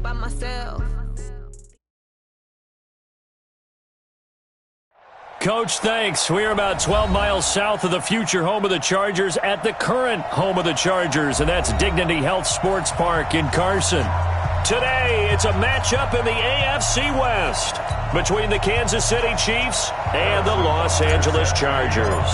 by myself. Coach, thanks. We're about 12 miles south of the future home of the Chargers at the current home of the Chargers, and that's Dignity Health Sports Park in Carson. Today, it's a matchup in the AFC West between the Kansas City Chiefs and the Los Angeles Chargers.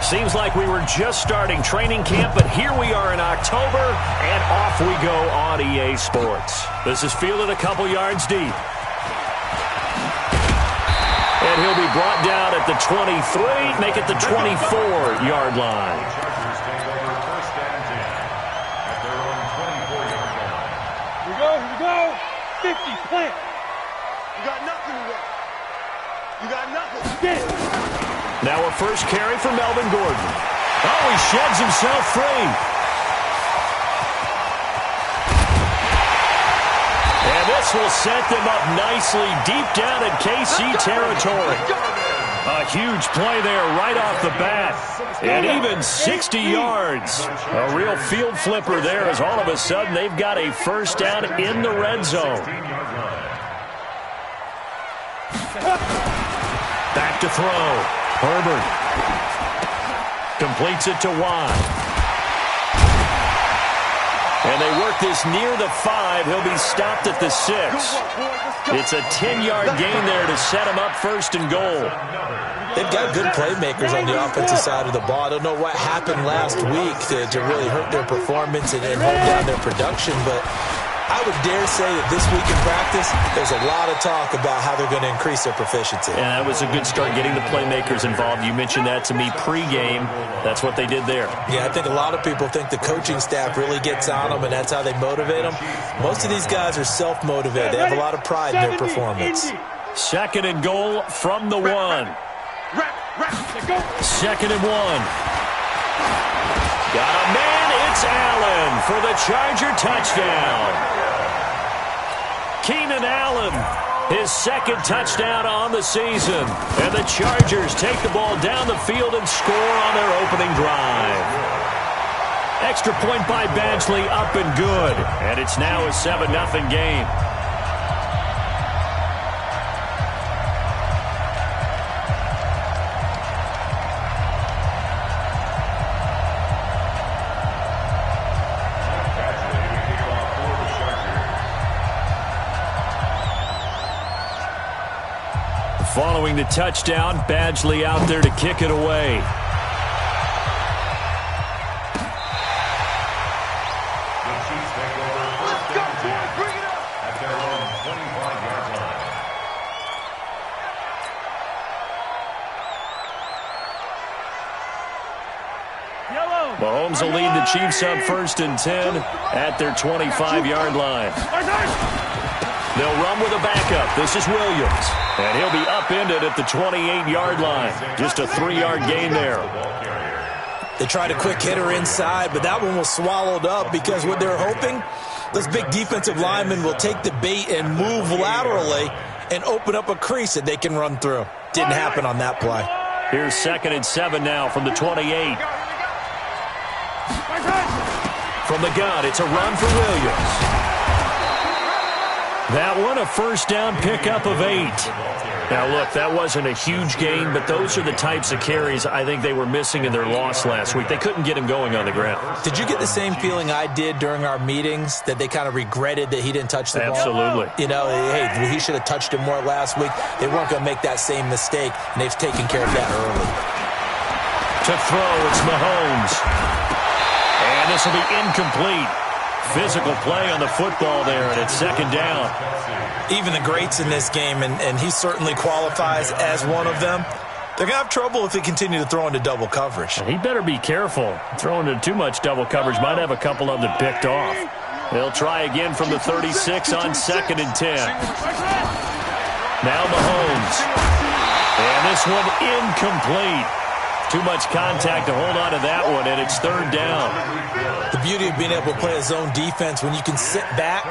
Seems like we were just starting training camp, but here we are in October, and off we go on EA Sports. This is fielded a couple yards deep. And he'll be brought down at the 23, make it the 24-yard line. Here we go. 50, plant. You got nothing to work. You got nothing. Get it. Now a first carry for Melvin Gordon. Oh, he sheds himself free. And this will set them up nicely deep down in KC territory. A huge play there right off the bat. And even 60 yards. A real field flipper there as all of a sudden they've got a first down in the red zone. Back to throw. Herbert completes it to Watt. And they work this near the 5. He'll be stopped at the 6. It's a 10-yard gain there to set him up first and goal. They've got good playmakers on the offensive side of the ball. I don't know what happened last week to really hurt their performance and hold down their production, but I would dare say that this week in practice, there's a lot of talk about how they're going to increase their proficiency. Yeah, that was a good start getting the playmakers involved. You mentioned that to me pregame. That's what they did there. Yeah, I think a lot of people think the coaching staff really gets on them, and that's how they motivate them. Most of these guys are self-motivated. They have a lot of pride in their performance. Second and goal from the 1. Second and 1. Got a man. It's Allen for the Charger touchdown. Keenan Allen, his second touchdown on the season. And the Chargers take the ball down the field and score on their opening drive. Extra point by Badgley, up and good. And it's now a 7-0 game. Following the touchdown, Badgley out there to kick it away. Mahomes will lead the Chiefs up 1st and 10 at their 25-yard line. They'll run with a backup. This is Williams. And he'll be upended at the 28-yard line. Just a 3-yard gain there. They tried a quick hitter inside, but that one was swallowed up because what they're hoping, those big defensive linemen will take the bait and move laterally and open up a crease that they can run through. Didn't happen on that play. Here's 2nd and 7 now from the 28. From the gun, it's a run for Williams. That one, a first down pickup of 8. Now, look, that wasn't a huge gain, but those are the types of carries I think they were missing in their loss last week. They couldn't get him going on the ground. Did you get the same feeling I did during our meetings, that they kind of regretted that he didn't touch the ball? Absolutely. You know, hey, he should have touched him more last week. They weren't going to make that same mistake, and they've taken care of that early. To throw, it's Mahomes. And this will be incomplete. Physical play on the football there, and it's 2nd down. Even the greats in this game, and he certainly qualifies as one of them, they're going to have trouble if they continue to throw into double coverage. He better be careful. Throwing into too much double coverage might have a couple of them picked off. They'll try again from the 36 on 2nd and 10. Now Mahomes. And this one incomplete. Too much contact to hold on to that one, and it's 3rd down. The beauty of being able to play a zone defense, when you can sit back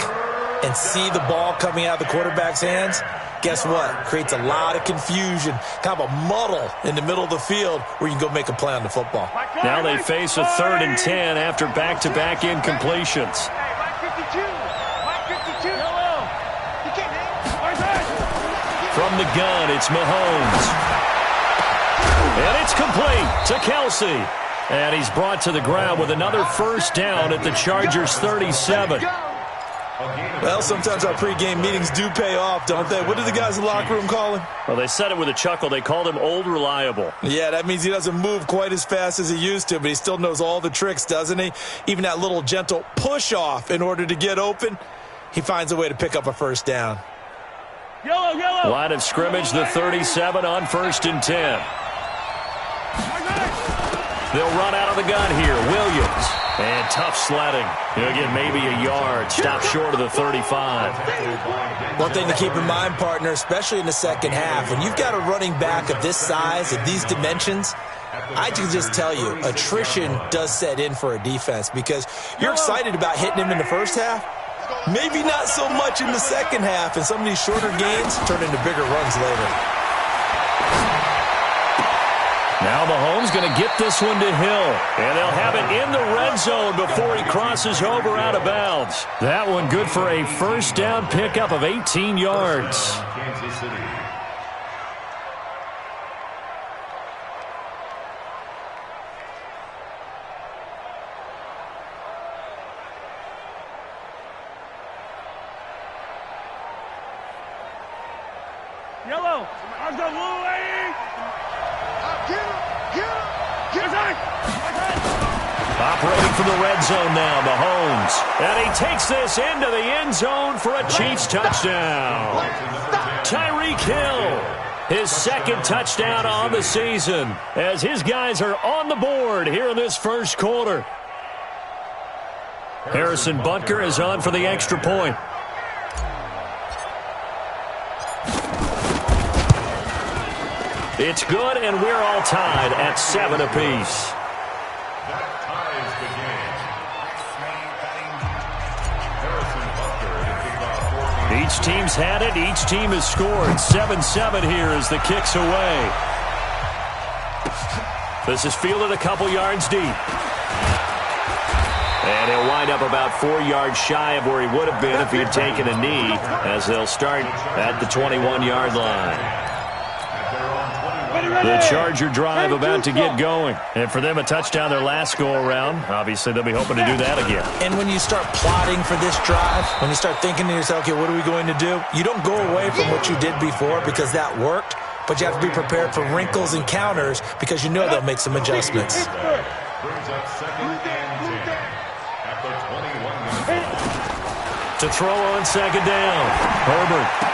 and see the ball coming out of the quarterback's hands, guess what? Creates a lot of confusion, kind of a muddle in the middle of the field where you can go make a play on the football. Now they face a 3rd and 10 after back-to-back incompletions. From the gun, it's Mahomes. And it's complete to Kelsey. And he's brought to the ground with another first down at the Chargers' 37. Well, sometimes our pregame meetings do pay off, don't they? What did the guys in the locker room call him? Well, they said it with a chuckle. They called him Old Reliable. Yeah, that means he doesn't move quite as fast as he used to, but he still knows all the tricks, doesn't he? Even that little gentle push-off in order to get open, he finds a way to pick up a first down. Yellow. Line of scrimmage, the 37 on 1st and 10. They'll run out of the gun here. Williams. And tough sledding. He'll get maybe a yard. Stop short of the 35. One thing to keep in mind, partner, especially in the second half, when you've got a running back of this size, of these dimensions, I can just tell you, attrition does set in for a defense because you're excited about hitting him in the first half. Maybe not so much in the second half, and some of these shorter gains turn into bigger runs later. Now Mahomes going to get this one to Hill. And they'll have it in the red zone before he crosses over out of bounds. That one good for a first down pickup of 18 yards. Yellow. I've got blue lady. Operating from the red zone now, Mahomes. And he takes this into the end zone for a Chiefs touchdown. Tyreek Hill, his second touchdown on the season, as his guys are on the board here in this first quarter. Harrison Butker is on for the extra point. It's good, and we're all tied at 7 apiece. Each team's had it. Each team has scored. 7-7 here as the kick's away. This is fielded a couple yards deep. And he'll wind up about 4 yards shy of where he would have been if he had taken a knee, as they'll start at the 21-yard line. The Charger drive about to get going. And for them, a touchdown their last go-around. Obviously, they'll be hoping to do that again. And when you start plotting for this drive, when you start thinking to yourself, okay, what are we going to do? You don't go away from what you did before because that worked, but you have to be prepared for wrinkles and counters because you know they'll make some adjustments. To throw on second down, Herbert.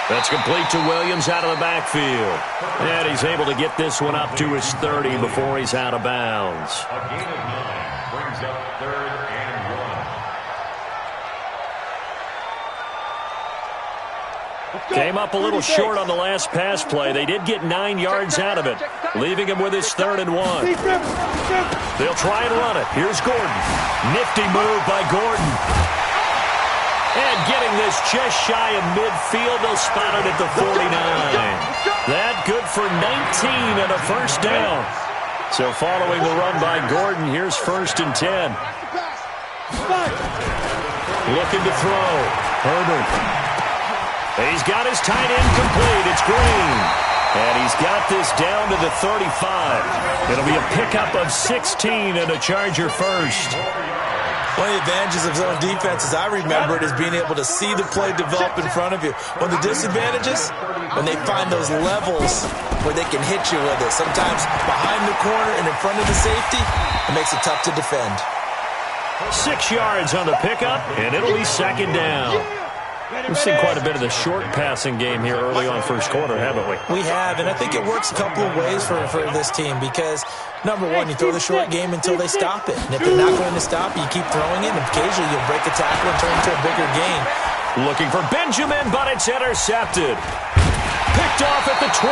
That's complete to Williams out of the backfield. And he's able to get this one up to his 30 before he's out of bounds. A gain of 9 brings up 3rd and 1. Came up a little short on the last pass play. They did get 9 yards out of it, leaving him with his 3rd and 1. They'll try and run it. Here's Gordon. Nifty move by Gordon. And getting this just shy of midfield, they'll spot it at the 49. That good for 19 and a first down. So following the run by Gordon, here's 1st and 10. Looking to throw. Herbert. He's got his tight end complete. It's Green. And he's got this down to the 35. It'll be a pickup of 16 and a Charger first. One of the advantages of zone defense, as I remember it, is being able to see the play develop in front of you. One of the disadvantages, when they find those levels where they can hit you with it. Sometimes behind the corner and in front of the safety, it makes it tough to defend. 6 yards on the pickup, and it'll be second down. We've seen quite a bit of the short passing game here early on first quarter, haven't we? We have, and I think it works a couple of ways for this team because, number one, you throw the short game until they stop it. And if they're not going to stop, you keep throwing it, and occasionally you'll break a tackle and turn into a bigger gain. Looking for Benjamin, but it's intercepted. Picked off at the 20,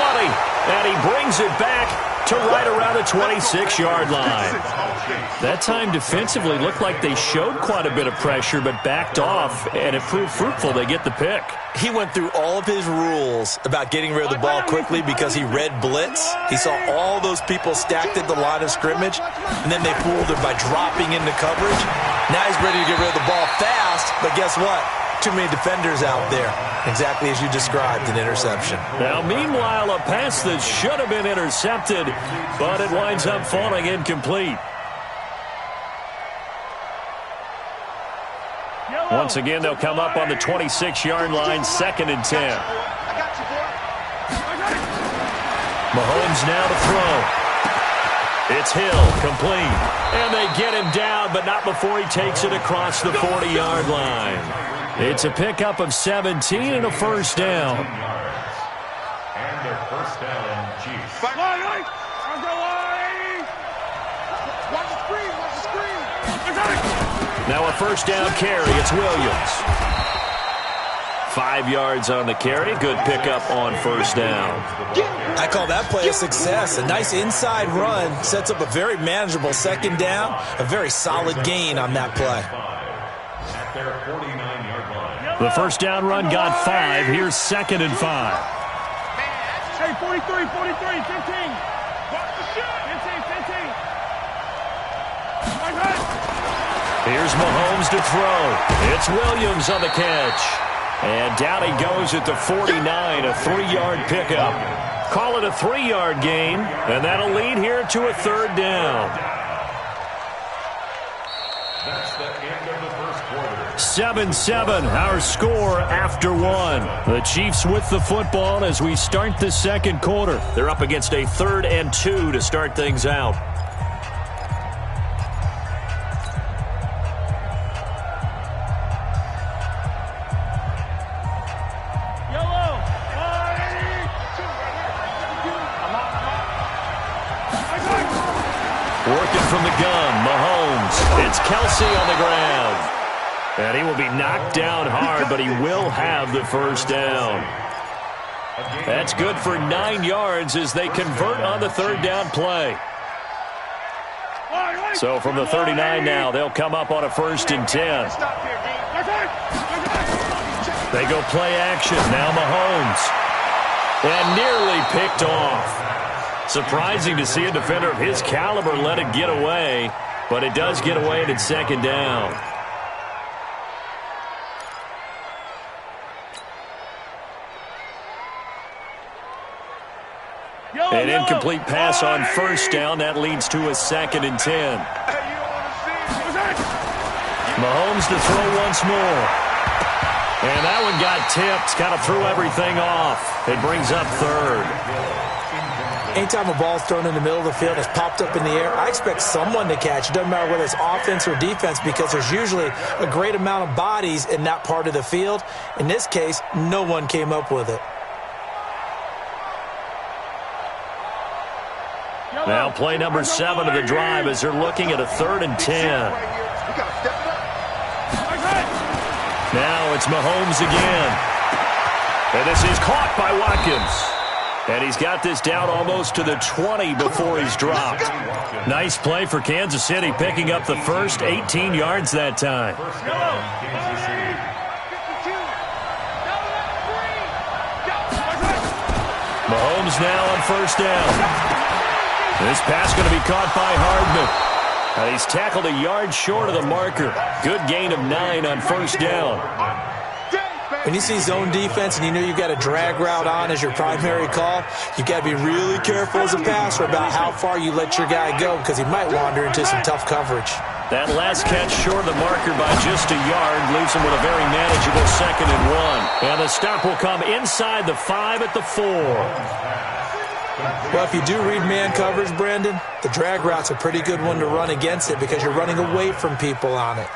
and he brings it back to right around the 26-yard line. That time defensively looked like they showed quite a bit of pressure but backed off, and it proved fruitful. They get the pick. He went through all of his rules about getting rid of the ball quickly because he read blitz. He saw all those people stacked at the line of scrimmage, and then they fooled him by dropping into coverage. Now he's ready to get rid of the ball fast, but guess what? too many defenders out there. Exactly as you described, an interception. Now, meanwhile, a pass that should have been intercepted, but it winds up falling incomplete. Once again, they'll come up on the 26-yard line, 2nd and 10. Mahomes now to throw. It's Hill, complete. And they get him down, but not before he takes it across the 40-yard line. It's a pickup of 17 and a first down. And their first down, Chiefs. Watch the screen, watch the screen. Now a first down carry. It's Williams. 5 yards on the carry. Good pickup on first down. I call that play a success. A nice inside run sets up a very manageable second down. A very solid gain on that play. At their 49-yard line. The first down run got 5. Here's 2nd and 5. Hey, 43, 15. Watch the shot. 15. Here's Mahomes to throw. It's Williams on the catch. And down he goes at the 49, a 3-yard pickup. Call it a 3-yard gain, and that'll lead here to a 3rd down. That's the end of the first quarter. 7-7, our score after 1. The Chiefs with the football as we start the second quarter. They're up against a 3rd and 2 to start things out. Working from the gun, Mahomes. It's Kelsey on the ground. And he will be knocked down hard, but he will have the first down. That's good for 9 yards as they convert on the 3rd down play. So from the 39 now, they'll come up on a 1st and 10. They go play action. Now Mahomes. And nearly picked off. Surprising to see a defender of his caliber let it get away, but it does get away and it's 2nd down. An incomplete pass on first down. That leads to a 2nd and 10. Mahomes to throw once more. And that one got tipped. Kind of threw everything off. It brings up 3rd. Anytime a ball is thrown in the middle of the field and it's popped up in the air, I expect someone to catch. It doesn't matter whether it's offense or defense because there's usually a great amount of bodies in that part of the field. In this case, no one came up with it. Now play number 7 of the drive as they're looking at a 3rd and 10. Now it's Mahomes again. And this is caught by Watkins. And he's got this down almost to the 20 before he's dropped. Nice play for Kansas City, picking up the first, 18 yards that time. Mahomes now on first down. This pass going to be caught by Hardman. And he's tackled a yard short of the marker. Good gain of 9 on first down. When you see zone defense and you know you've got a drag route on as your primary call, you've got to be really careful as a passer about how far you let your guy go because he might wander into some tough coverage. That last catch short of the marker by just a yard leaves him with a very manageable 2nd and 1. And the stop will come inside the 5 at the 4. Well, if you do read man coverage, Brandon, the drag route's a pretty good one to run against it because you're running away from people on it.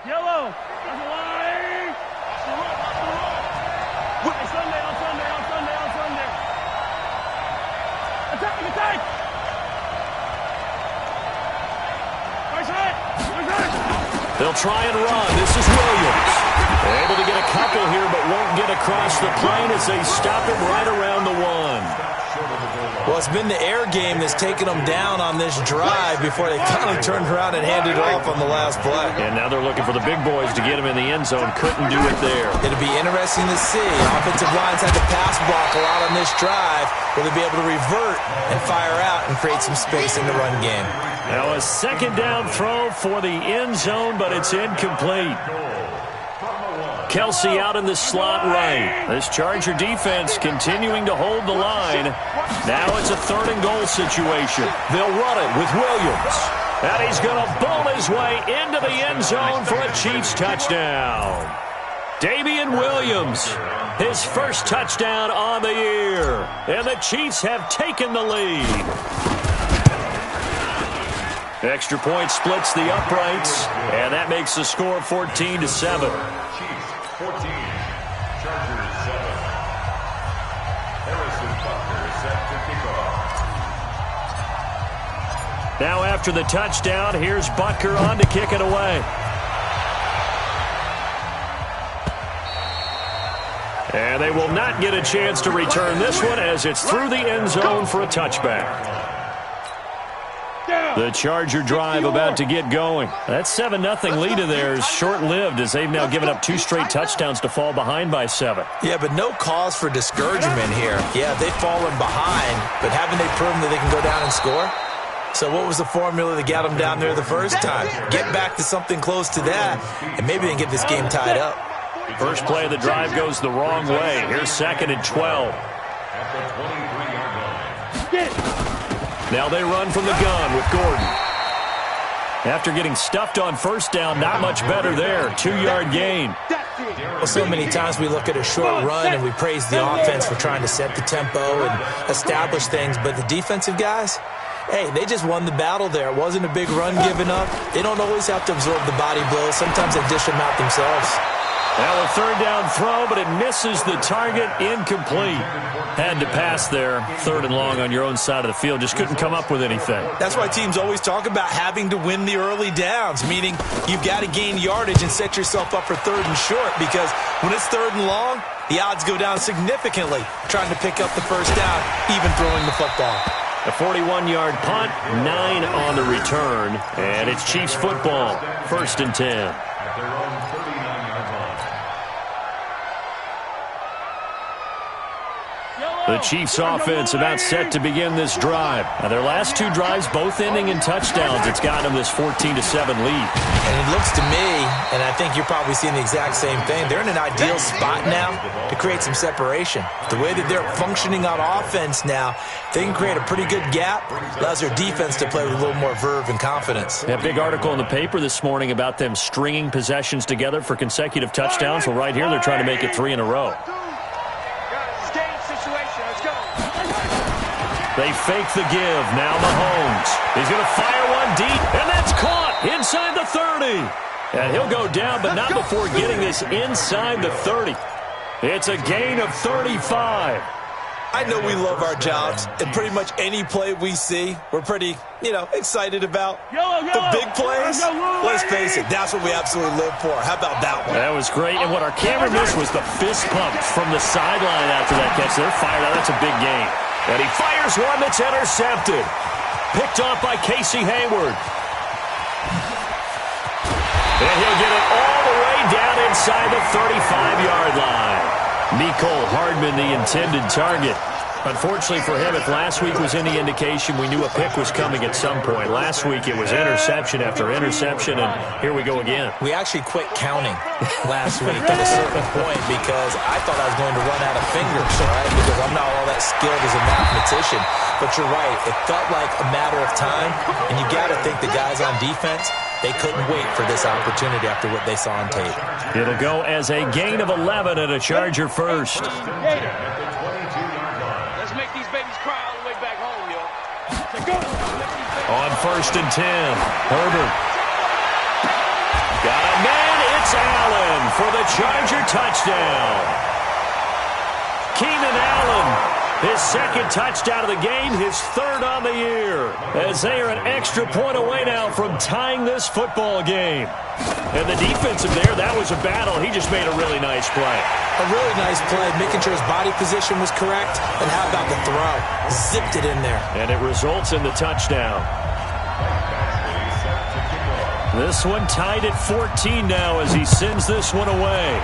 Yellow, that's a line. On Sunday. Attack. They'll try and run. This is Williams. Able to get a couple here, but won't get across the plane as they stop him right around the 1. Well, Well, it's been the air game that's taken them down on this drive before they finally turned around and handed it off on the last play. And now they're looking for the big boys to get them in the end zone. Couldn't do it there. It'll be interesting to see. Offensive lines had to pass block a lot on this drive. Will they be able to revert and fire out and create some space in the run game? Now a second down throw for the end zone, but it's incomplete. Kelsey out in the slot right. This Charger defense continuing to hold the line. Now it's a 3rd and goal situation. They'll run it with Williams. And he's going to bowl his way into the end zone for a Chiefs touchdown. Damian Williams, his first touchdown on the year. And the Chiefs have taken the lead. Extra point splits the uprights, and that makes the score 14-7. Chiefs 14, Chargers 7. Harrison Butker is set to kick off. Now after the touchdown, here's Butker on to kick it away. And they will not get a chance to return this one as it's through the end zone for a touchback. The Charger drive about to get going. That 7-0 lead of theirs short-lived as they've now given up 2 straight touchdowns to fall behind by 7. Yeah, but no cause for discouragement here. Yeah, they've fallen behind, but haven't they proven that they can go down and score? So what was the formula that got them down there the first time? Get back to something close to that, and maybe they can get this game tied up. First play of the drive goes the wrong way. Here's 2nd and 12. At the 23-yard line. Now they run from the gun with Gordon. After getting stuffed on first down, not much better there. 2-yard gain. Well, so many times we look at a short run and we praise the offense for trying to set the tempo and establish things, but the defensive guys, hey, they just won the battle there. It wasn't a big run given up. They don't always have to absorb the body blows. Sometimes they dish them out themselves. Now a 3rd down throw, but it misses the target. Incomplete. Had to pass there. 3rd and long on your own side of the field. Just couldn't come up with anything. That's why teams always talk about having to win the early downs, meaning you've got to gain yardage and set yourself up for 3rd and short, because when it's 3rd and long, the odds go down significantly trying to pick up the first down, even throwing the football. A 41-yard punt, 9 on the return, and it's Chiefs football. 1st and 10. At their own 39-yard line. The Chiefs offense about set to begin this drive. Now their last 2 drives both ending in touchdowns. It's gotten them this 14-7 lead. And it looks to me, and I think you're probably seeing the exact same thing, they're in an ideal spot now to create some separation. The way that they're functioning on offense now, they can create a pretty good gap, allows their defense to play with a little more verve and confidence. That big article in the paper this morning about them stringing possessions together for consecutive touchdowns. Well, right here they're trying to make it 3 in a row. They fake the give. Now Mahomes. He's going to fire one deep, and that's caught inside the 30. And he'll go down, but not before getting this inside the 30. It's a gain of 35. I know we love our jobs, and pretty much any play we see, we're pretty, excited about. The big plays, let's face it, that's what we absolutely live for. How about that one? That was great, and what our camera missed was the fist pump from the sideline after that catch. They're fired out. That's a big gain. And he fires one that's intercepted. Picked off by Casey Hayward. And he'll get it all the way down inside the 35-yard line. Mecole Hardman, the intended target. Unfortunately for him, if last week was any indication, we knew a pick was coming at some point. Last week it was interception after interception, and here we go again. We actually quit counting last week at a certain point because I thought I was going to run out of fingers, right? Because I'm not all that skilled as a mathematician. But you're right, it felt like a matter of time, and you got to think the guys on defense, they couldn't wait for this opportunity after what they saw on tape. It'll go as a gain of 11 and a Charger first. Let's make these babies cry all the way back home, yo. On 1st and 10, Herbert. Got a man, it's Allen for the Charger touchdown. Keenan Allen His second touchdown of the game, his third on the year, as they are an extra point away now from tying this football game. And the defensive there, that was a battle. He just made a really nice play. A really nice play, making sure his body position was correct. And how about the throw? Zipped it in there. And it results in the touchdown. This one tied at 14 now as he sends this one away.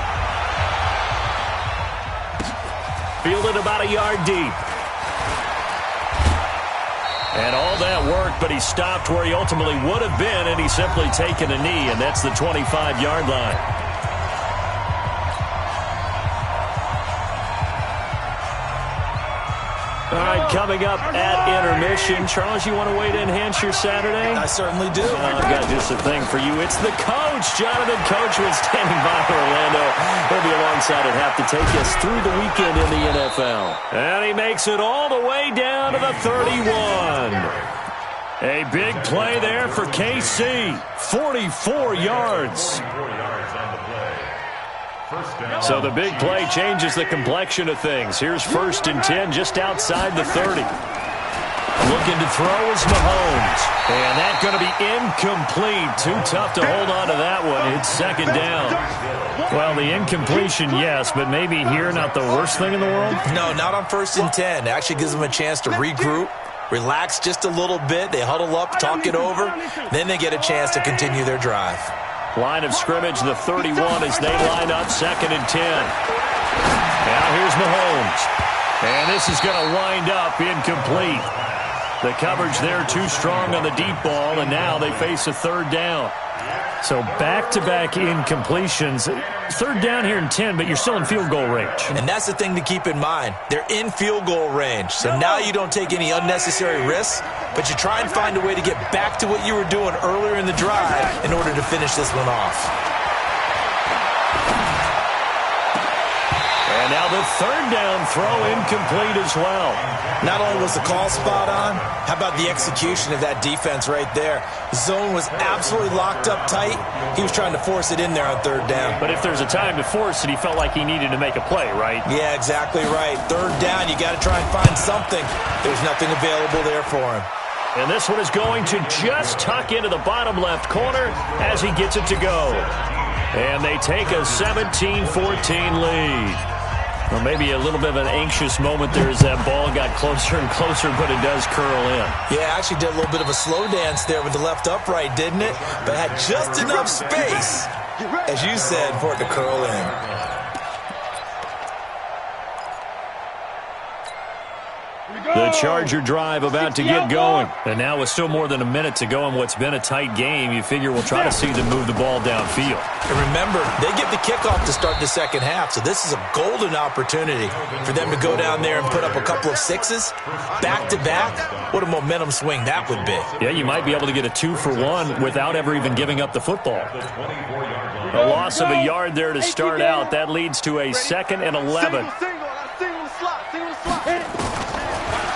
Fielded about a yard deep. And all that worked, but he stopped where he ultimately would have been, and he's simply taken a knee, and that's the 25-yard line. All right, coming up at intermission. Charles, you want to wait to enhance your Saturday? I certainly do. I've got just a thing for you. It's the coach, Jonathan Coachman, standing by for Orlando. He'll be alongside at half to take us through the weekend in the NFL. And he makes it all the way down to the 31. A big play there for KC. 44 yards. So the big play changes the complexion of things. Here's 1st and 10 just outside the 30. Looking to throw is Mahomes. And that's going to be incomplete. Too tough to hold on to that one. It's 2nd down. Well, the incompletion, yes, but maybe here not the worst thing in the world? No, not on 1st and 10. It actually gives them a chance to regroup, relax just a little bit. They huddle up, talk it over. Then they get a chance to continue their drive. Line of scrimmage, the 31 as they line up 2nd and 10. Now here's Mahomes. And this is going to wind up incomplete. The coverage there too strong on the deep ball, and now they face a 3rd down. So back-to-back incompletions. 3rd down here in 10, but you're still in field goal range. And that's the thing to keep in mind. They're in field goal range. So now you don't take any unnecessary risks, but you try and find a way to get back to what you were doing earlier in the drive in order to finish this one off. And now the 3rd down throw incomplete as well. Not only was the call spot on, how about the execution of that defense right there? The zone was absolutely locked up tight. He was trying to force it in there on 3rd down. But if there's a time to force it, he felt like he needed to make a play, right? Yeah, exactly right. 3rd down, you got to try and find something. There's nothing available there for him. And this one is going to just tuck into the bottom left corner as he gets it to go. And they take a 17-14 lead. Well, maybe a little bit of an anxious moment there as that ball got closer and closer, but it does curl in. Yeah, actually did a little bit of a slow dance there with the left upright, didn't it? But had just enough space, as you said, for it to curl in. The Charger drive about to get going. And now with still more than a minute to go in what's been a tight game, you figure we'll try to see them move the ball downfield. And remember, they get the kickoff to start the 2nd half, so this is a golden opportunity for them to go down there and put up a couple of 6s back-to-back. What a momentum swing that would be. Yeah, you might be able to get a 2-for-1 without ever even giving up the football. A loss of a yard there to start out. That leads to a 2nd and 11.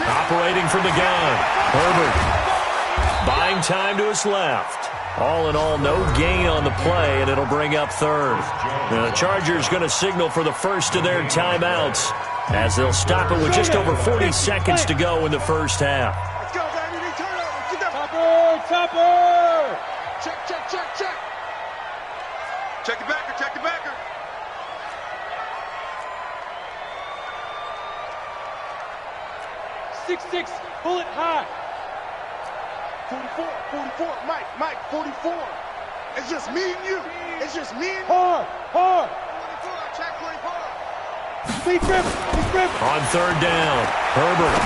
Operating from the gun, Herbert buying time to his left. All in all, no gain on the play, and it'll bring up 3rd. The Chargers going to signal for the first of their timeouts as they'll stop it with just over 40 seconds to go in the 1st half. Let's go, baby. Turn over. Get that. Topper. Check. Check the backer. 6'6", pull it high. 44, Mike, 44. It's just me and you. Hard. 44, check 44. Speed grip. On 3rd down, Herbert.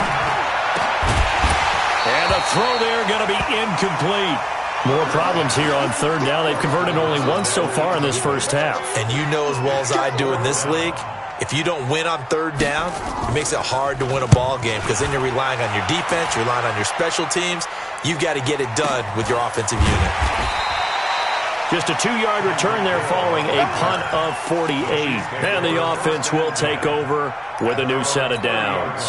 And a throw there going to be incomplete. More problems here on 3rd down. They've converted only once so far in this 1st half. And you know as well as I do in this league, if you don't win on 3rd down, it makes it hard to win a ball game because then you're relying on your defense, you're relying on your special teams. You've got to get it done with your offensive unit. Just a 2-yard return there following a punt of 48. And the offense will take over with a new set of downs.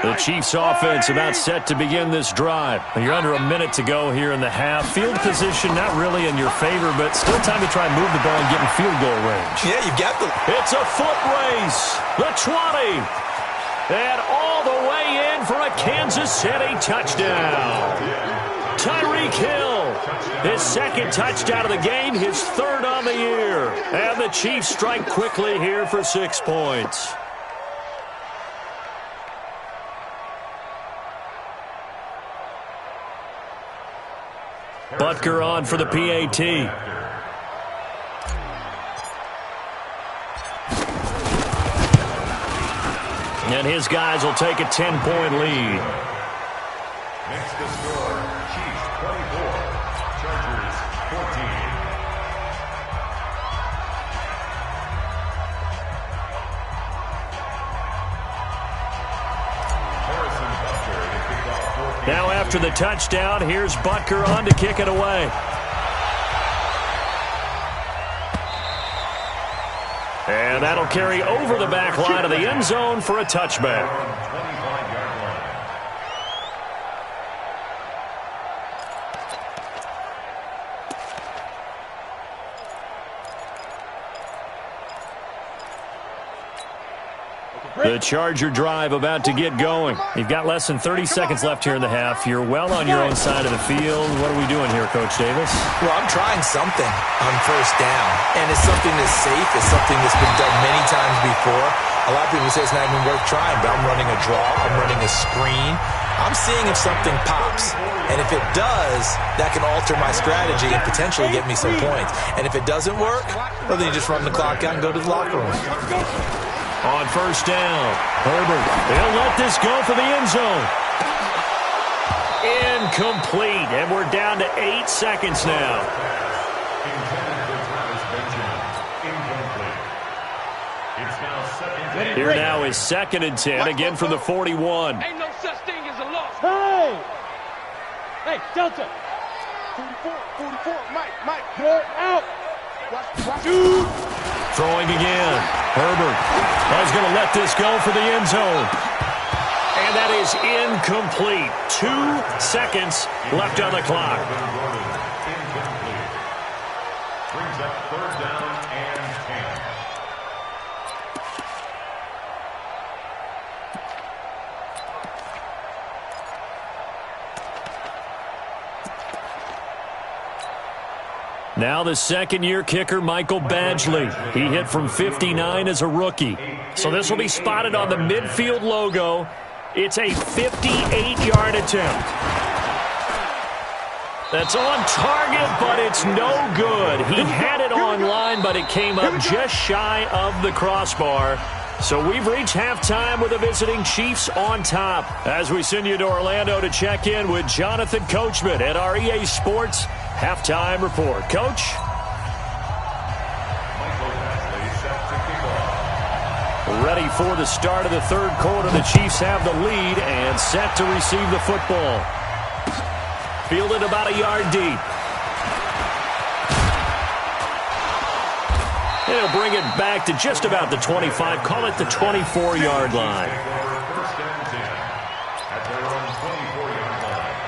The Chiefs offense about set to begin this drive. You're under a minute to go here in the half. Field position not really in your favor, but still time to try and move the ball and get in field goal range. Yeah, you've got the... It's a foot race. The 20. And all the way in for a Kansas City touchdown. Tyreek Hill, his second touchdown of the game, his third on the year. And the Chiefs strike quickly here for 6 points. Butker on for the PAT. And his guys will take a 10-point lead. Next to score, Chiefs 24, Chargers 14. Now after the touchdown, here's Butker on to kick it away. And that'll carry over the back line of the end zone for a touchback. The Charger drive about to get going. You've got less than 30 seconds left here in the half. You're well on your own side of the field. What are we doing here, Coach Davis? Well, I'm trying something on first down, and it's something that's safe. It's something that's been done many times before. A lot of people say it's not even worth trying, but I'm running a draw. I'm running a screen. I'm seeing if something pops, and if it does, that can alter my strategy and potentially get me some points. And if it doesn't work, well, then you just run the clock out and go to the locker room. On first down, Herbert, he'll let this go for the end zone. Incomplete, and we're down to 8 seconds now. Here now is 2nd and 10, again from the 41. Ain't no such thing as a loss. Hey, Delta. 44, Mike, pull out. Watch. Throwing again. Herbert is going to let this go for the end zone. And that is incomplete. 2 seconds left on the clock. Brings up 3rd down and 10. Now the second-year kicker, Michael Badgley. He hit from 59 as a rookie. So this will be spotted on the midfield logo. It's a 58-yard attempt. That's on target, but it's no good. He had it on line, but it came up just shy of the crossbar. So we've reached halftime with the visiting Chiefs on top. As we send you to Orlando to check in with Jonathan Coachman at our EA Sports Halftime Report. Coach? Ready for the start of the 3rd quarter. The Chiefs have the lead and set to receive the football. Fielded about a yard deep. They'll bring it back to just about the 25. Call it the 24-yard line. First and 10 at their own 24-yard line.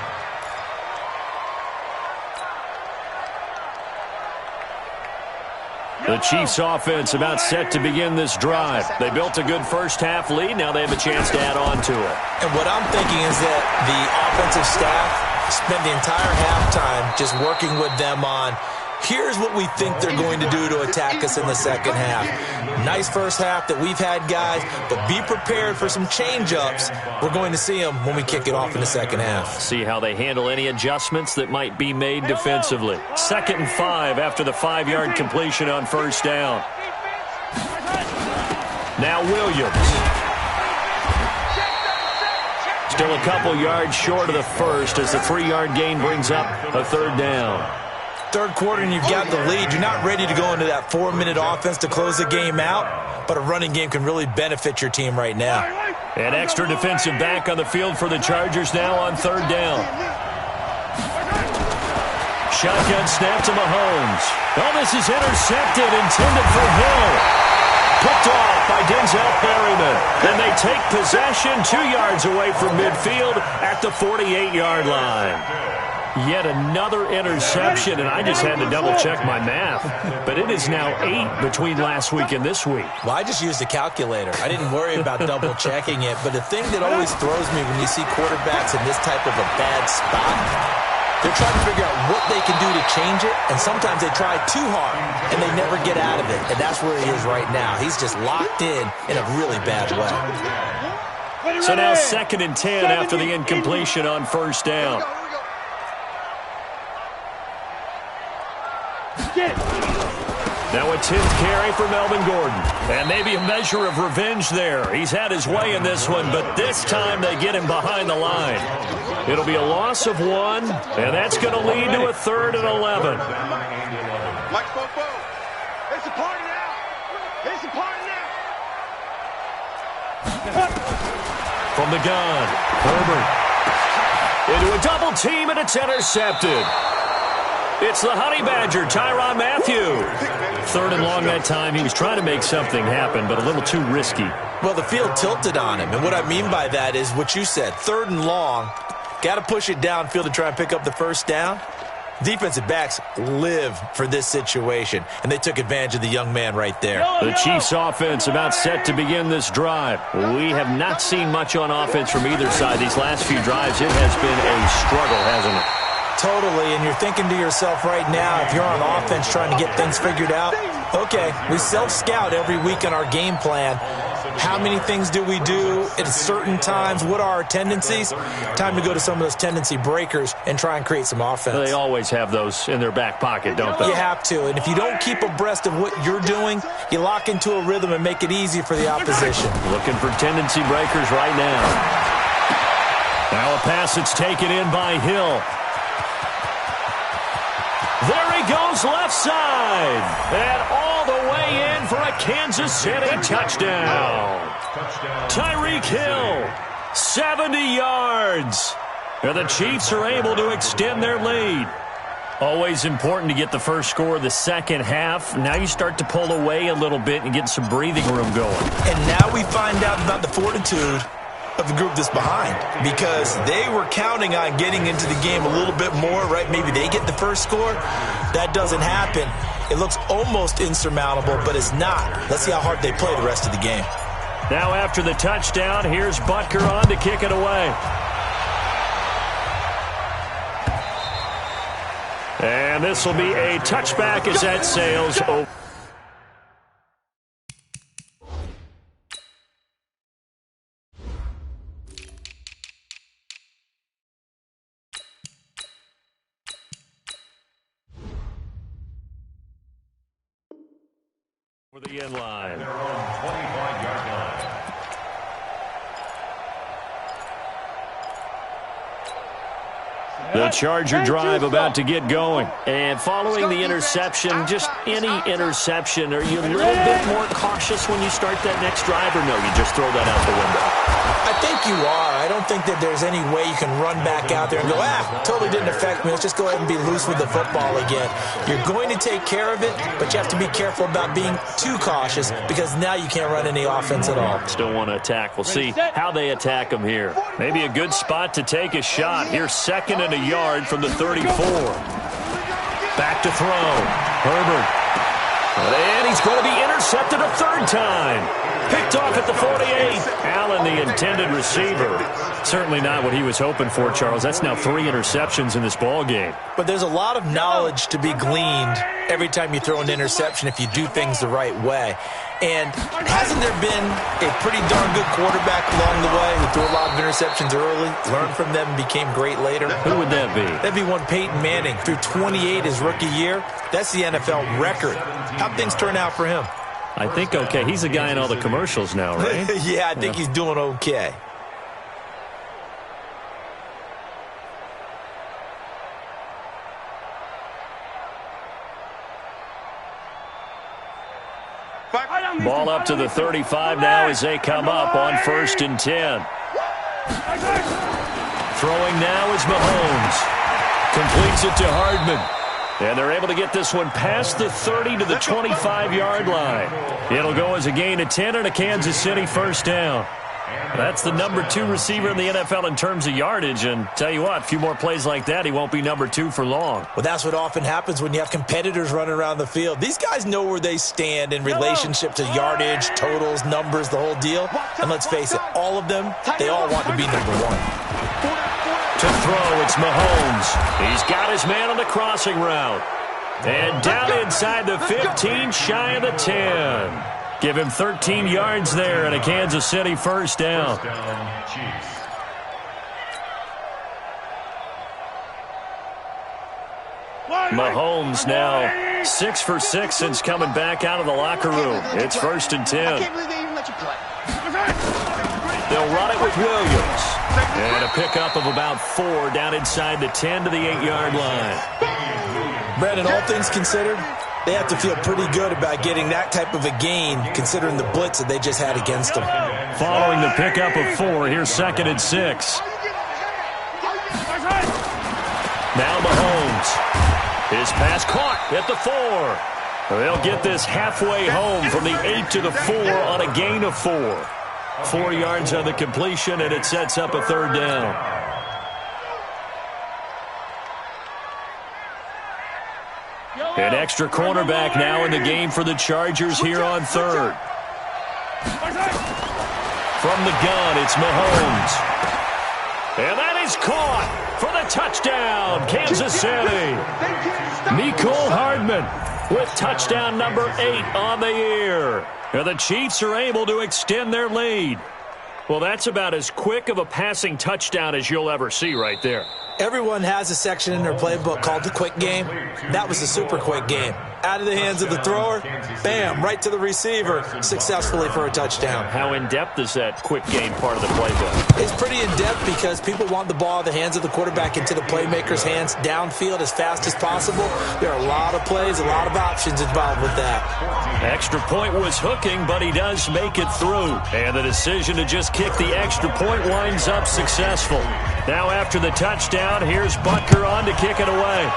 The Chiefs offense about set to begin this drive. They built a good first-half lead. Now they have a chance to add on to it. And what I'm thinking is that the offensive staff spent the entire halftime just working with them on, here's what we think they're going to do to attack us in the second half. Nice first half that we've had, guys, but be prepared for some change-ups. We're going to see them when we kick it off in the second half. See how they handle any adjustments that might be made defensively. 2nd and 5 after the 5-yard completion on first down. Now Williams. Still a couple yards short of the first as the 3-yard gain brings up a 3rd down. 3rd quarter and you've got the lead. You're not ready to go into that 4-minute offense to close the game out, but a running game can really benefit your team right now. An extra defensive back on the field for the Chargers now on 3rd down. Shotgun snap to Mahomes. Oh, this is intercepted, intended for Hill. Picked off by Denzel Perryman. And they take possession 2 yards away from midfield at the 48-yard line. Yet another interception, and I just had to double-check my math. But it is now 8 between last week and this week. Well, I just used a calculator. I didn't worry about double-checking it. But the thing that always throws me when you see quarterbacks in this type of a bad spot, they're trying to figure out what they can do to change it, and sometimes they try too hard, and they never get out of it. And that's where he is right now. He's just locked in a really bad way. So now 2nd and 10 after the incompletion on first down. Now a 10th carry for Melvin Gordon. And maybe a measure of revenge there. He's had his way in this one, but this time they get him behind the line. It'll be a loss of 1, and that's going to lead to a 3rd and 11. Mike Bobo. It's a party now. It's a party now. From the gun, Herbert. Into a double team, and it's intercepted. It's the Honey Badger, Tyrann Mathieu. 3rd and long that time. He was trying to make something happen, but a little too risky. Well, the field tilted on him, and what I mean by that is what you said, 3rd and long. Got to push it downfield to try and pick up the first down. Defensive backs live for this situation, and they took advantage of the young man right there. The Chiefs' offense about set to begin this drive. We have not seen much on offense from either side these last few drives. It has been a struggle, hasn't it? Totally, and you're thinking to yourself right now, if you're on offense trying to get things figured out, okay, we self-scout every week in our game plan. How many things do we do at certain times? What are our tendencies? Time to go to some of those tendency breakers and try and create some offense. They always have those in their back pocket, don't they? You have to, and if you don't keep abreast of what you're doing, you lock into a rhythm and make it easy for the opposition. Looking for tendency breakers right now. Now a pass that's taken in by Hill. There he goes left side. And all the way in for a Kansas City touchdown. Tyreek Hill, 70 yards. And the Chiefs are able to extend their lead. Always important to get the first score of the second half. Now you start to pull away a little bit and get some breathing room going. And now we find out about the fortitude of the group that's behind, because they were counting on getting into the game a little bit more, right? Maybe they get the first score. That doesn't happen. It looks almost insurmountable, but it's not. Let's see how hard they play the rest of the game. Now after the touchdown, here's Butker on to kick it away. And this will be a touchback as that sails over. For the end line. 25-yard line. The Charger drive about to get going. And following the interception, just any interception, are you a little bit more cautious when you start that next drive, or no, you just throw that out the window? I think you are. I don't think that there's any way you can run back out there and go, totally didn't affect me. Let's just go ahead and be loose with the football again. You're going to take care of it, but you have to be careful about being too cautious, because now you can't run any offense at all. Still want to attack. We'll see how they attack them here. Maybe a good spot to take a shot. Here's 2nd and a yard from the 34. Back to throw. Herbert. And he's going to be intercepted a 3rd time. Picked off at the 48. Allen, the intended receiver. Certainly not what he was hoping for, Charles. That's now 3 interceptions in this ball game. But there's a lot of knowledge to be gleaned every time you throw an interception if you do things the right way. And hasn't there been a pretty darn good quarterback along the way who threw a lot of interceptions early, learned from them, and became great later? Who would that be? That'd be one Peyton Manning. Threw 28 his rookie year. That's the NFL record. How'd things turn out for him? I think okay. He's the guy in all the commercials now, right? Yeah, I think he's doing okay. Ball up to the 35 now as they come up on 1st and 10. Throwing now is Mahomes. Completes it to Hardman. And they're able to get this one past the 30 to the 25-yard line. It'll go as a gain of 10 and a Kansas City first down. That's the number 2 receiver in the NFL in terms of yardage. And tell you what, a few more plays like that, he won't be number 2 for long. Well, that's what often happens when you have competitors running around the field. These guys know where they stand in relationship to yardage, totals, numbers, the whole deal. And let's face it, all of them, they all want to be number 1. To throw, it's Mahomes. He's got his man on the crossing route. And down inside the 15, shy of the 10. Give him 13 yards there and a Kansas City first down. Mahomes now 6 for 6 since coming back out of the locker room. It's 1st and 10. I can't believe they even let you play. They'll run it with Williams. And a pickup of about 4 down inside the 10 to the 8-yard line. Brandon, all things considered, they have to feel pretty good about getting that type of a gain considering the blitz that they just had against them. Following the pickup of 4, here's 2nd and 6. Now Mahomes. His pass caught at the 4. They'll get this halfway home from the 8 to the 4 on a gain of 4. 4 yards on the completion, and it sets up a 3rd down. An extra cornerback now in the game for the Chargers here on 3rd. From the gun, it's Mahomes. And that is caught for the touchdown, Kansas City. Mecole Hardman with touchdown number 8 on the year. And the Chiefs are able to extend their lead. Well, that's about as quick of a passing touchdown as you'll ever see right there. Everyone has a section in their playbook called the quick game. That was a super quick game. Out of the hands of the thrower, bam, right to the receiver, successfully for a touchdown. How in-depth is that quick game part of the playbook? It's pretty in-depth because people want the ball in the hands of the quarterback into the playmaker's hands downfield as fast as possible. There are a lot of plays, a lot of options involved with that. Extra point was hooking, but he does make it through. And the decision to just kick the extra point winds up successful. Now after the touchdown, here's Butker on to kick it away.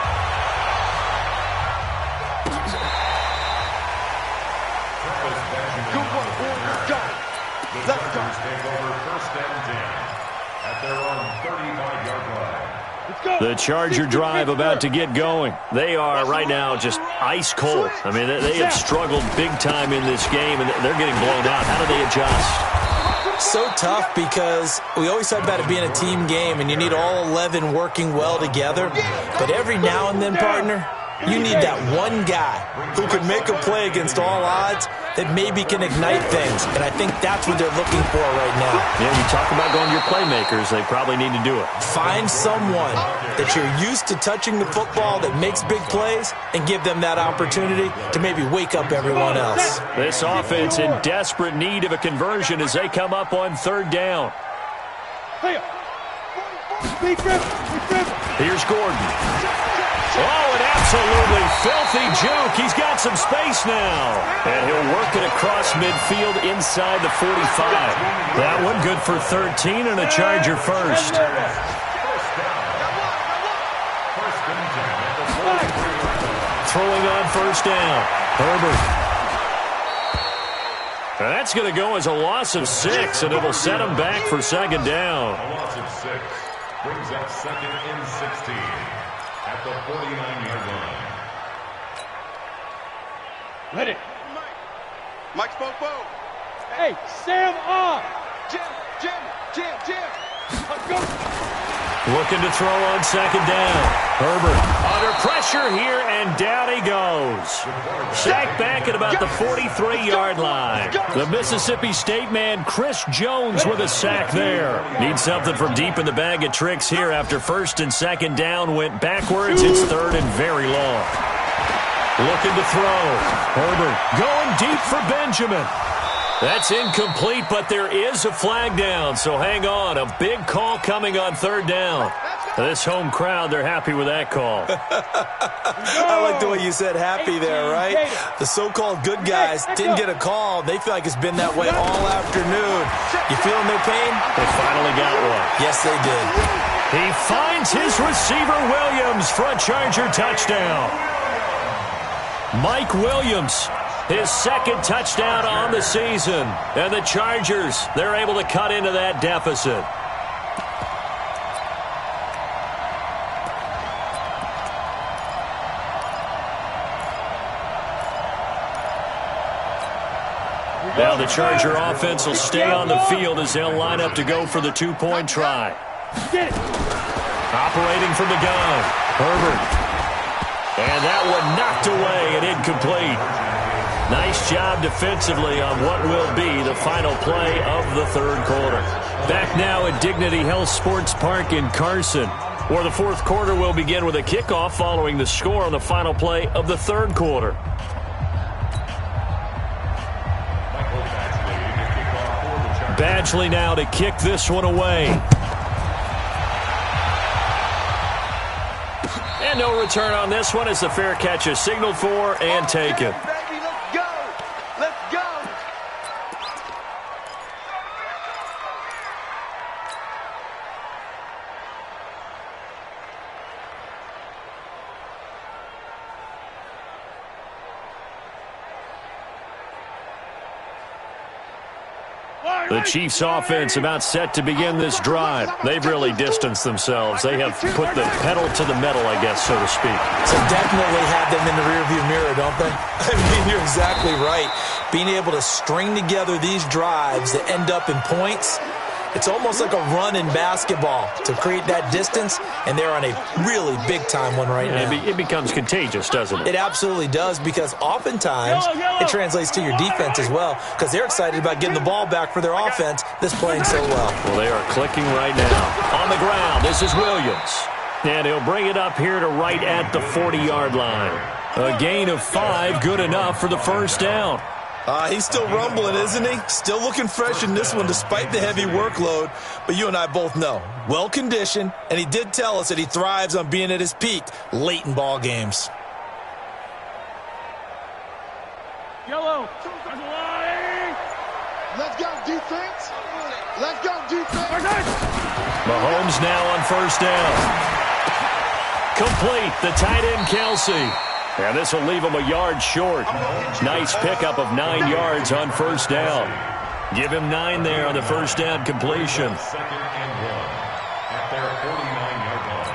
The Charger drive about to get going. They are right now just ice cold. I mean, they have struggled big time in this game, and they're getting blown out. How do they adjust? So tough because we always talk about it being a team game, and you need all 11 working well together. But every now and then, partner, you need that one guy who can make a play against all odds that maybe can ignite things. And I think that's what they're looking for right now. Yeah, you talk about going to your playmakers. They probably need to do it. Find someone that you're used to touching the football that makes big plays and give them that opportunity to maybe wake up everyone else. This offense in desperate need of a conversion as they come up on 3rd down. Here's Gordon. Oh, an absolutely filthy juke. He's got some space now. And he'll work it across midfield inside the 45. That one good for 13 and a Charger first. Throwing on 1st down. Herbert. That's going to go as a loss of 6, and it'll set him back for 2nd down. A loss of 6 brings up 2nd and 16 at the 49-yard line. Ready. Mike spoke both. Hey, Sam on. Jim. Let's go. Looking to throw on 2nd down. Herbert under pressure here, and down he goes. Sacked back at about the 43-yard line. The Mississippi State man, Chris Jones, with a sack there. Needs something from deep in the bag of tricks here after 1st and 2nd down went backwards. It's 3rd and very long. Looking to throw. Herbert going deep for Benjamin. That's incomplete, but there is a flag down, so hang on. A big call coming on 3rd down. This home crowd, they're happy with that call. I like the way you said happy there, right? The so-called good guys didn't get a call. They feel like it's been that way all afternoon. You feeling their pain? They finally got one. Yes, they did. He finds his receiver, Williams, for a Charger touchdown. Mike Williams, his second touchdown on the season. And the Chargers, they're able to cut into that deficit. Now the Charger offense will stay on the field as they'll line up to go for the two-point try. Operating from the gun, Herbert. And that one knocked away and incomplete. Nice job defensively on what will be the final play of the third quarter. Back now at Dignity Health Sports Park in Carson, where the fourth quarter will begin with a kickoff following the score on the final play of the third quarter. Badgley now to kick this one away. And no return on this one as the fair catch is signaled for and taken. Baby, let's go. Let's go. The Chiefs offense about set to begin this drive. They've really distanced themselves. They have put the pedal to the metal, I guess, so to speak. So definitely have them in the rearview mirror, don't they? I mean, you're exactly right. Being able to string together these drives that end up in points, it's almost like a run in basketball to create that distance, and they're on a really big-time one right now. It becomes contagious, doesn't it? It absolutely does, because oftentimes it translates to your defense as well, because they're excited about getting the ball back for their offense that's playing so well. Well, they are clicking right now. On the ground, this is Williams. And he'll bring it up here to right at the 40-yard line. A gain of 5, good enough for the first down. He's still rumbling, isn't he? Still looking fresh in this one despite the heavy workload. But you and I both know, well-conditioned, and he did tell us that he thrives on being at his peak late in ball games. Yellow. Let's go, defense. Let's go, defense. Mahomes now on first down. Complete, the tight end Kelsey. And this will leave him a yard short. Nice pickup of 9 yards on first down. Give him 9 there on the first down completion. Second and 1 at their 49-yard line.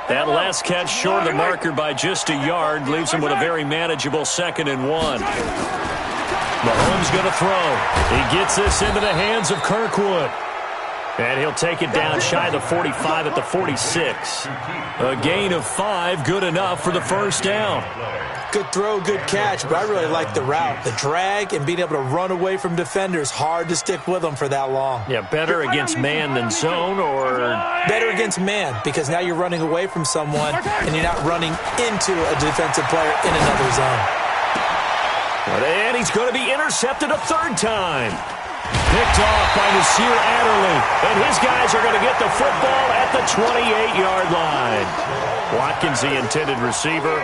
That last catch short of the marker by just a yard leaves him with a very manageable second and 1. Mahomes going to throw. He gets this into the hands of Kirkwood. And he'll take it down shy of the 45 at the 46. A gain of 5, good enough for the first down. Good throw, good catch, but I really like the route. The drag and being able to run away from defenders, hard to stick with them for that long. Yeah, better against man than zone, or? Better against man, because now you're running away from someone and you're not running into a defensive player in another zone. And he's going to be intercepted a third time. Picked off by Nasir Adderley. And his guys are going to get the football at the 28-yard line. Watkins, the intended receiver.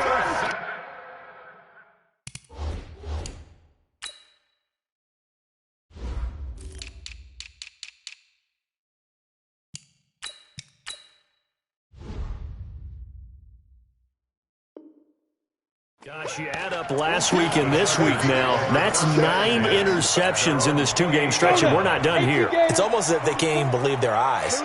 Gosh, you add up last week and this week now. That's 9 interceptions in this 2-game stretch, and we're not done here. It's almost as if they can't even believe their eyes.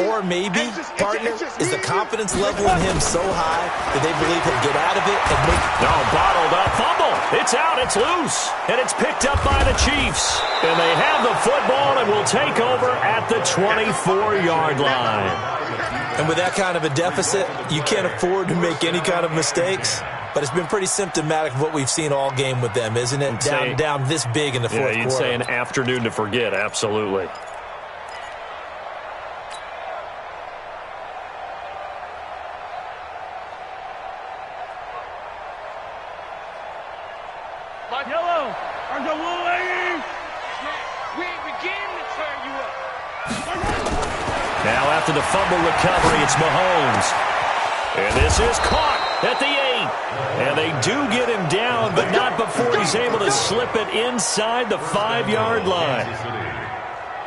Or maybe, partner, is the confidence level in him so high that they believe he'll get out of it and make... No, bottled up. Fumble. It's out. It's loose. And it's picked up by the Chiefs. And they have the football and will take over at the 24-yard line. And with that kind of a deficit, you can't afford to make any kind of mistakes. But it's been pretty symptomatic of what we've seen all game with them, isn't it? Down this big in the fourth quarter. You'd say an afternoon to forget, absolutely. Yellow, are the Wolverines? We ain't beginning to turn you up. Now after the fumble recovery, it's Mahomes. And this is caught at the 8. And they do get him down, but not before he's able to slip it inside the 5-yard line.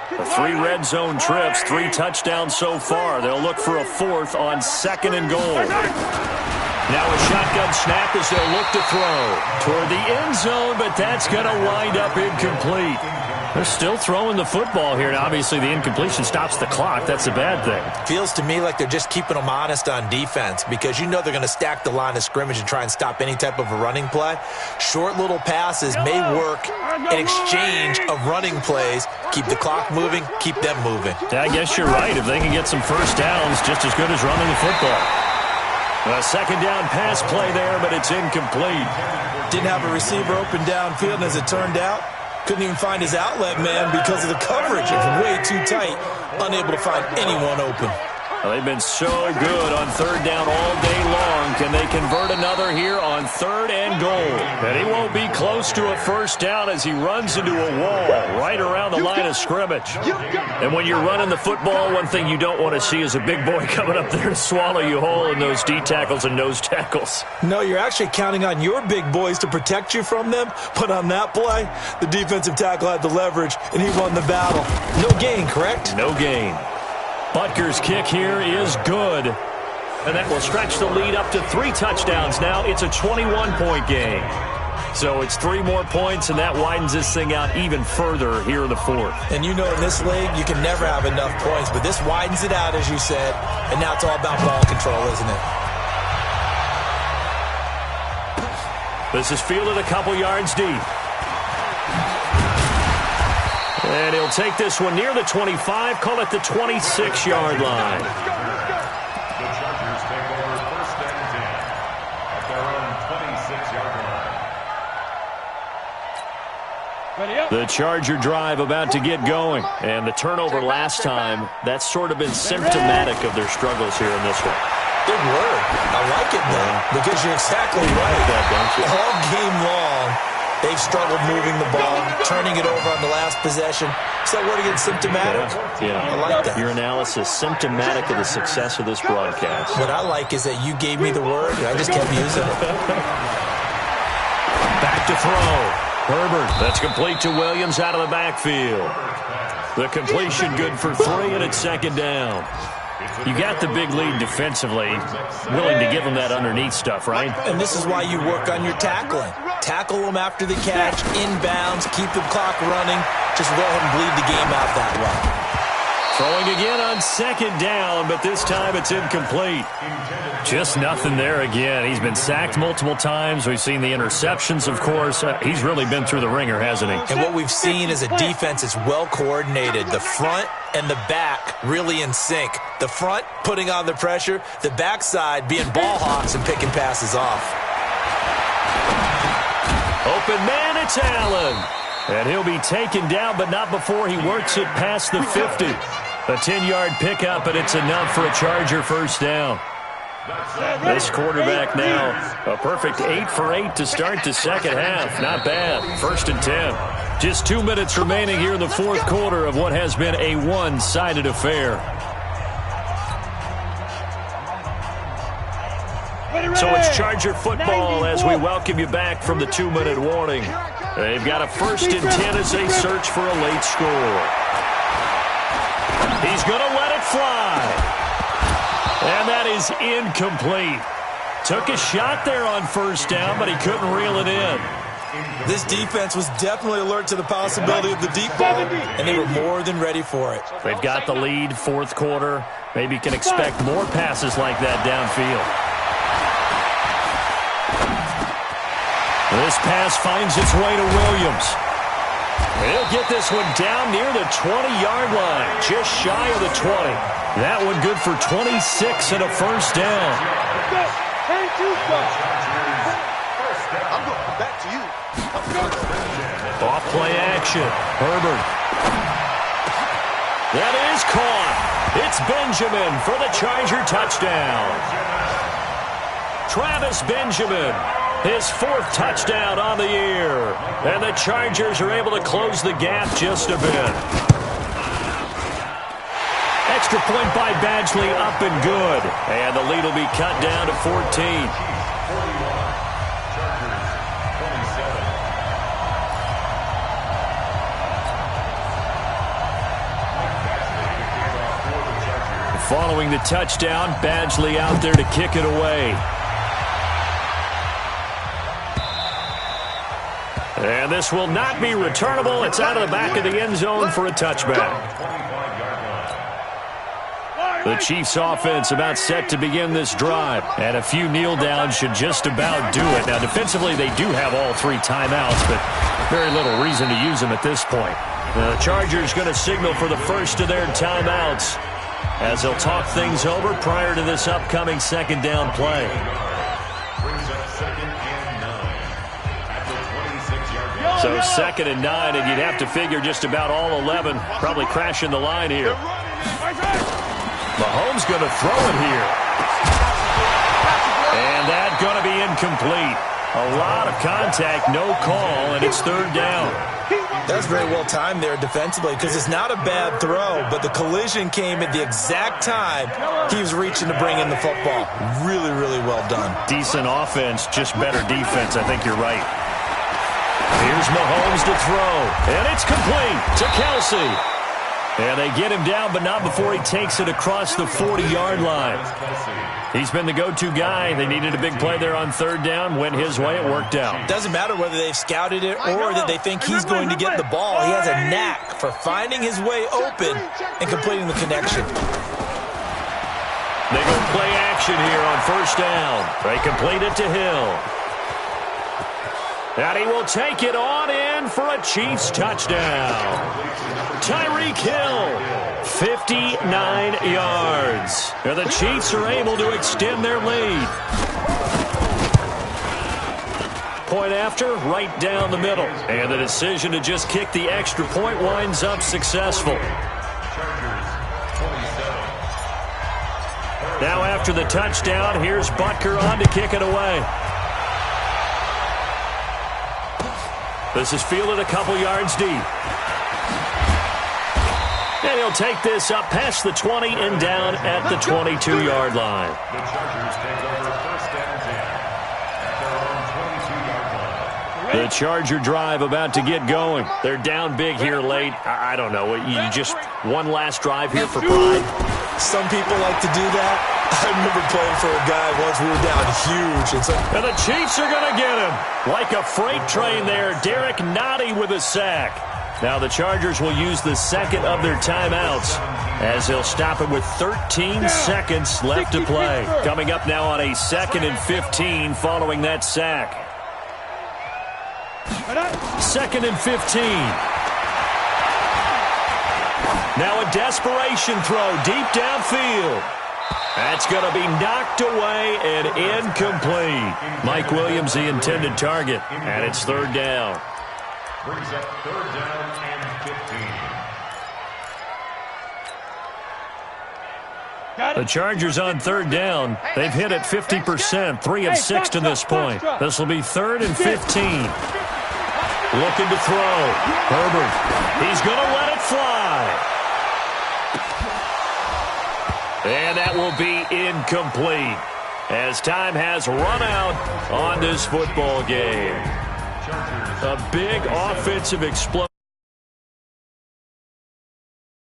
The 3 red zone trips, 3 touchdowns so far. They'll look for a 4th on 2nd and goal. Now a shotgun snap as they'll look to throw toward the end zone, but that's going to wind up incomplete. They're still throwing the football here, and obviously the incompletion stops the clock. That's a bad thing. Feels to me like they're just keeping them honest on defense because you know they're going to stack the line of scrimmage and try and stop any type of a running play. Short little passes may work in exchange of running plays. Keep the clock moving, keep them moving. Yeah, I guess you're right. If they can get some first downs, just as good as running the football. A 2nd down pass play there, but it's incomplete. Didn't have a receiver open downfield, and as it turned out, couldn't even find his outlet man because of the coverage. It was way too tight. Unable to find anyone open. Well, they've been so good on 3rd down all day long. Can they convert another here on 3rd and goal? And he won't be close to a first down as he runs into a wall right around the line of scrimmage. And when you're running the football, one thing you don't want to see is a big boy coming up there to swallow you whole in those D tackles and nose tackles. No, you're actually counting on your big boys to protect you from them. But on that play, the defensive tackle had the leverage, and he won the battle. No gain, correct? No gain. Butker's kick here is good. And that will stretch the lead up to 3 touchdowns now. It's a 21-point game. So it's 3 more points, and that widens this thing out even further here in the 4th. And you know in this league, you can never have enough points. But this widens it out, as you said. And now it's all about ball control, isn't it? This is fielded a couple yards deep. And he'll take this one near the 25, call it the 26-yard line. The Chargers take over 1st and 10 at their own 26-yard line. The Charger drive about to get going. And the turnover last time, that's sort of been symptomatic of their struggles here in this one. Big word. I like it, though, because you're exactly right. All game long, they've struggled moving the ball, turning it over on the last possession. Is that word again, symptomatic? Yeah. I like that. Your analysis, symptomatic of the success of this broadcast. What I like is that you gave me the word, and I just kept using it. Back to throw. Herbert, that's complete to Williams out of the backfield. The completion good for 3, and it's 2nd down. You got the big lead defensively, willing to give them that underneath stuff, right? And this is why you work on your tackling. Tackle them after the catch, inbounds, keep the clock running. Just go ahead and bleed the game out that way. Throwing again on 2nd down, but this time it's incomplete. Just nothing there again. He's been sacked multiple times. We've seen the interceptions, of course. He's really been through the ringer, hasn't he? And what we've seen is a defense that's well coordinated. The front and the back really in sync. The front putting on the pressure, the backside being ball hawks and picking passes off. Open man, it's Allen. And he'll be taken down, but not before he works it past the 50. A 10-yard pickup, and it's enough for a Charger first down. This quarterback now, a perfect 8 for 8 to start the second half. Not bad. 1st and 10. Just 2 minutes remaining here in the 4th quarter of what has been a one-sided affair. So it's Charger football as we welcome you back from the 2-minute warning. They've got a 1st and 10 as they search for a late score. He's going to let it fly. And that is incomplete. Took a shot there on 1st down, but he couldn't reel it in. This defense was definitely alert to the possibility of the deep ball, and they were more than ready for it. They've got the lead, 4th quarter. Maybe can expect more passes like that downfield. This pass finds its way to Williams. He'll get this one down near the 20-yard line, just shy of the 20. That one good for 26 and a first down. I'm going back to you. Off play action. Herbert. That is caught. It's Benjamin for the Charger touchdown. Travis Benjamin, his 4th touchdown on the year. And the Chargers are able to close the gap just a bit. Extra point by Badgley, up and good. And the lead will be cut down to 14. Following the touchdown, Badgley out there to kick it away. And this will not be returnable. It's out of the back of the end zone for a touchback. The Chiefs offense about set to begin this drive. And a few kneel downs should just about do it. Now, defensively, they do have all 3 timeouts, but very little reason to use them at this point. The Chargers going to signal for the first of their timeouts as they'll talk things over prior to this upcoming second down play. So 2nd and 9, and you'd have to figure just about all 11 probably crashing the line here. Mahomes going to throw it here. And that's going to be incomplete. A lot of contact, no call, and it's 3rd down. That's very well timed there defensively because it's not a bad throw, but the collision came at the exact time he was reaching to bring in the football. Really, really well done. Decent offense, just better defense. I think you're right. Here's Mahomes to throw, and it's complete to Kelsey. And they get him down, but not before he takes it across the 40-yard line. He's been the go-to guy. They needed a big play there on 3rd down. Went his way. It worked out. Doesn't matter whether they've scouted it or that they think he's going to get the ball. He has a knack for finding his way open and completing the connection. They go play action here on 1st down. They complete it to Hill. And he will take it on in for a Chiefs touchdown. Tyreek Hill, 59 yards. And the Chiefs are able to extend their lead. Point after, right down the middle. And the decision to just kick the extra point winds up successful. Now after the touchdown, here's Butker on to kick it away. This is fielded a couple yards deep. And he'll take this up past the 20 and down at the 22-yard line. The Chargers take over 1st and 10 at their own 22-yard line. The Charger drive about to get going. They're down big here late. I don't know. You just one last drive here for pride. Some people like to do that. I remember playing for a guy once. We were down huge. And the Chiefs are going to get him. Like a freight train there. Derek Nottie with a sack. Now the Chargers will use the 2nd of their timeouts as they'll stop it with 13 seconds left to play. Coming up now on a 2nd and 15 following that sack. 2nd and 15. Now a desperation throw deep downfield. That's going to be knocked away and incomplete. Mike Williams, the intended target, and it's 3rd down. Brings up 3rd down and 15. The Chargers on 3rd down. They've hit it 50%, 3 of 6 to this point. This will be 3rd and 15. Looking to throw. Herbert. He's going to let it fly. And that will be incomplete as time has run out on this football game. A big offensive explosion.